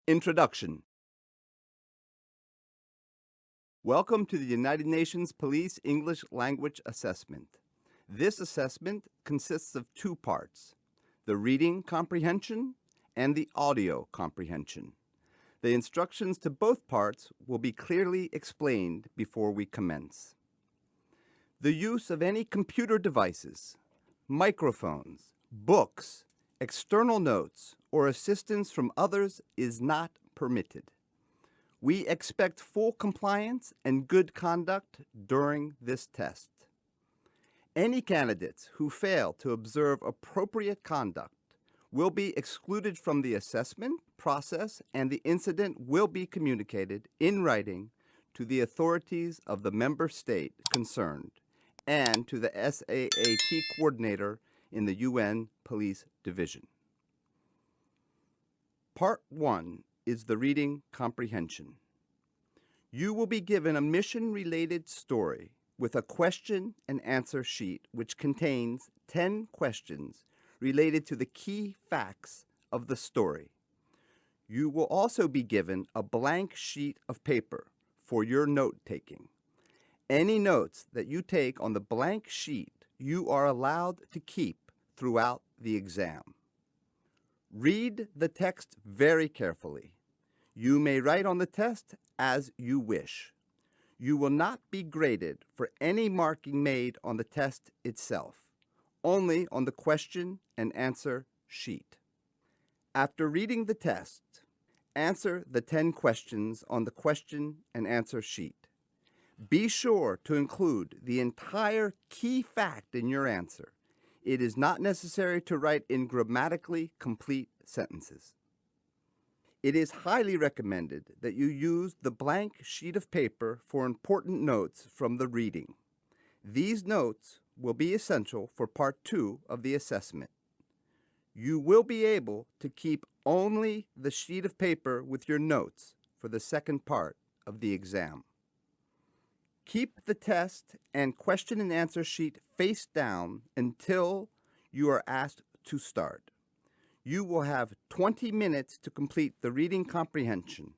Introduction. Welcome to the United Nations Police English Language Assessment. This assessment consists of two parts, the reading comprehension and the audio comprehension. The instructions to both parts will be clearly explained before we commence. The use of any computer devices, microphones, books, external notes, or assistance from others is not permitted. We expect full compliance and good conduct during this test. Any candidates who fail to observe appropriate conduct will be excluded from the assessment process, and the incident will be communicated in writing to the authorities of the member state concerned and to the SAAT coordinator in the UN Police Division. Part 1 is the reading comprehension. You will be given a mission-related story with a question and answer sheet which contains 10 questions related to the key facts of the story. You will also be given a blank sheet of paper for your note-taking. Any notes that you take on the blank sheet you are allowed to keep throughout the exam. Read the text very carefully. You may write on the test as you wish. You will not be graded for any marking made on the test itself, only on the question and answer sheet. After reading the test, answer the 10 questions on the question and answer sheet. Be sure to include the entire key fact in your answer. It is not necessary to write in grammatically complete sentences. It is highly recommended that you use the blank sheet of paper for important notes from the reading. These notes will be essential for Part 2 of the assessment. You will be able to keep only the sheet of paper with your notes for the second part of the exam. Keep the test and question and answer sheet face down until you are asked to start. You will have 20 minutes to complete the reading comprehension.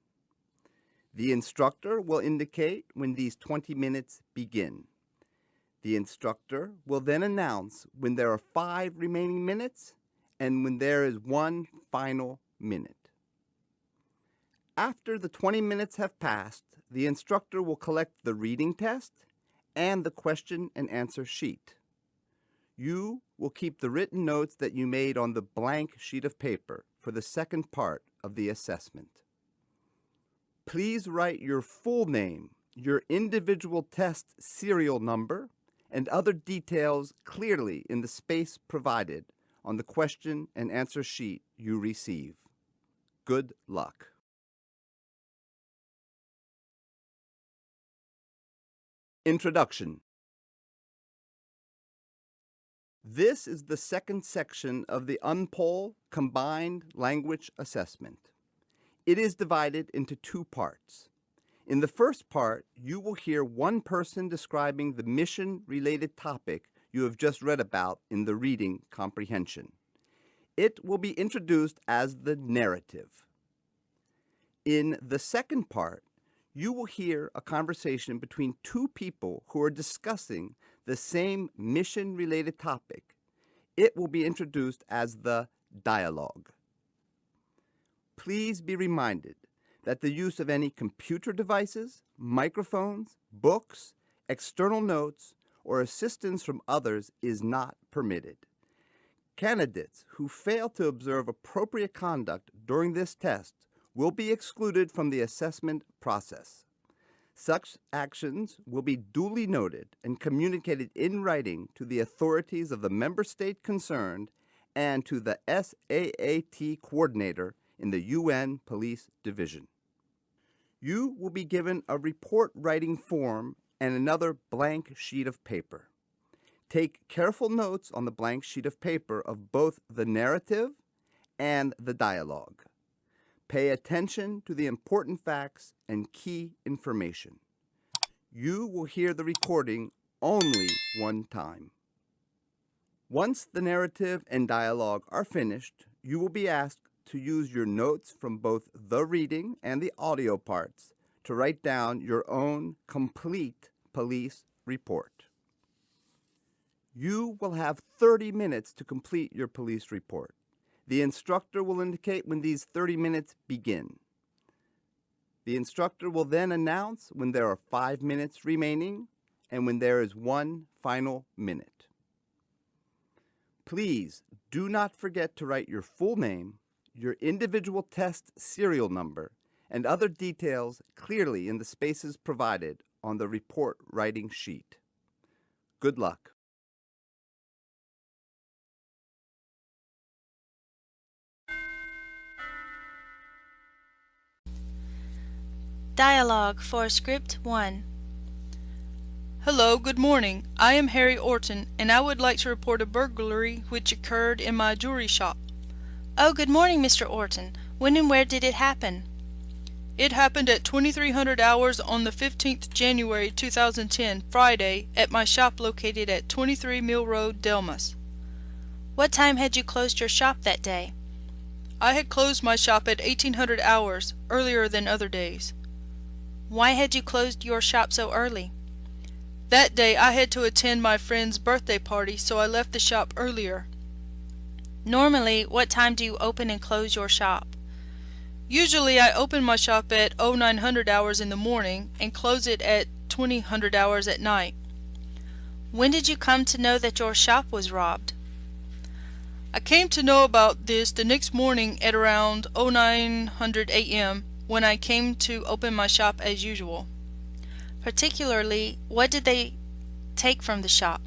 The instructor will indicate when these 20 minutes begin. The instructor will then announce when there are 5 remaining minutes and when there is 1 final minute. After the 20 minutes have passed, the instructor will collect the reading test and the question and answer sheet. You will keep the written notes that you made on the blank sheet of paper for the second part of the assessment. Please write your full name, your individual test serial number, and other details clearly in the space provided on the question and answer sheet you receive. Good luck. Introduction. This is the second section of the UNPOL Combined Language Assessment. It is divided into 2 parts. In the first part, you will hear one person describing the mission-related topic you have just read about in the reading comprehension. It will be introduced as the narrative. In the second part, you will hear a conversation between 2 people who are discussing the same mission-related topic. It will be introduced as the dialogue. Please be reminded that the use of any computer devices, microphones, books, external notes, or assistance from others is not permitted. Candidates who fail to observe appropriate conduct during this test will be excluded from the assessment process. Such actions will be duly noted and communicated in writing to the authorities of the member state concerned and to the SAAT coordinator in the UN Police Division. You will be given a report writing form and another blank sheet of paper. Take careful notes on the blank sheet of paper of both the narrative and the dialogue. Pay attention to the important facts and key information. You will hear the recording only one time. Once the narrative and dialogue are finished, you will be asked to use your notes from both the reading and the audio parts to write down your own complete police report. You will have 30 minutes to complete your police report. The instructor will indicate when these 30 minutes begin. The instructor will then announce when there are 5 minutes remaining and when there is 1 final minute. Please do not forget to write your full name, your individual test serial number, and other details clearly in the spaces provided on the report writing sheet. Good luck. Dialogue for Script 1. Hello, good morning. I am Harry Orton, and I would like to report a burglary which occurred in my jewelry shop. Oh, good morning, Mr. Orton. When and where did it happen? It happened at 2300 hours on the 15th January 2010, Friday, at my shop located at 23 Mill Road, Delmas. What time had you closed your shop that day? I had closed my shop at 1800 hours, earlier than other days. Why had you closed your shop so early? That day I had to attend my friend's birthday party, so I left the shop earlier. Normally, what time do you open and close your shop? Usually I open my shop at 0900 hours in the morning and close it at 2000 hours at night. When did you come to know that your shop was robbed? I came to know about this the next morning at around 0900 a.m. when I came to open my shop as usual. Particularly, what did they take from the shop?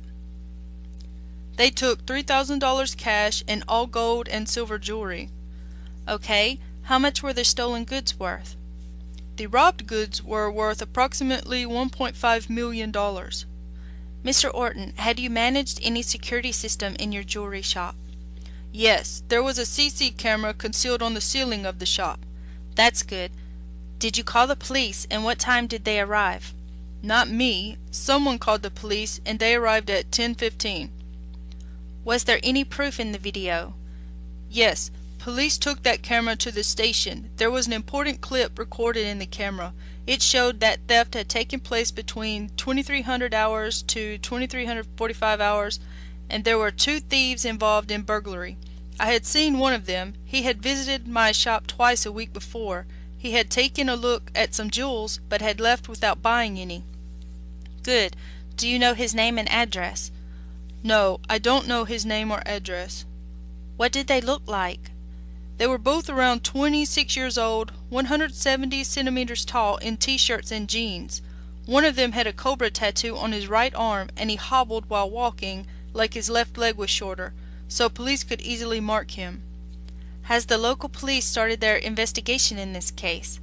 They took $3,000 cash and all gold and silver jewelry. Okay, how much were the stolen goods worth? The robbed goods were worth approximately $1.5 million. Mr. Orton, had you managed any security system in your jewelry shop? Yes, there was a CC camera concealed on the ceiling of the shop. That's good. Did you call the police, and what time did they arrive? Not me. Someone called the police and they arrived at 10:15. Was there any proof in the video? Yes, police took that camera to the station. There was an important clip recorded in the camera. It showed that theft had taken place between 2300 hours to 2345 hours, and there were 2 thieves involved in burglary. I had seen one of them. He had visited my shop twice a week before. He had taken a look at some jewels, but had left without buying any. Good. Do you know his name and address? No, I don't know his name or address. What did they look like? They were both around 26 years old, 170 centimeters tall, in t-shirts and jeans. One of them had a cobra tattoo on his right arm, and he hobbled while walking, like his left leg was shorter, so police could easily mark him. Has the local police started their investigation in this case?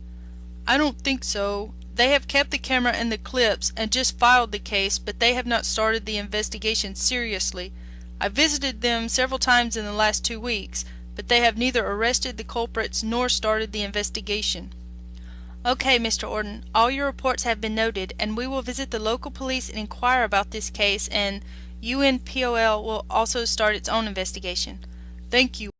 I don't think so. They have kept the camera and the clips and just filed the case, but they have not started the investigation seriously. I visited them several times in the last 2 weeks, but they have neither arrested the culprits nor started the investigation. Okay, Mr. Orton, all your reports have been noted, and we will visit the local police and inquire about this case, and UNPOL will also start its own investigation. Thank you.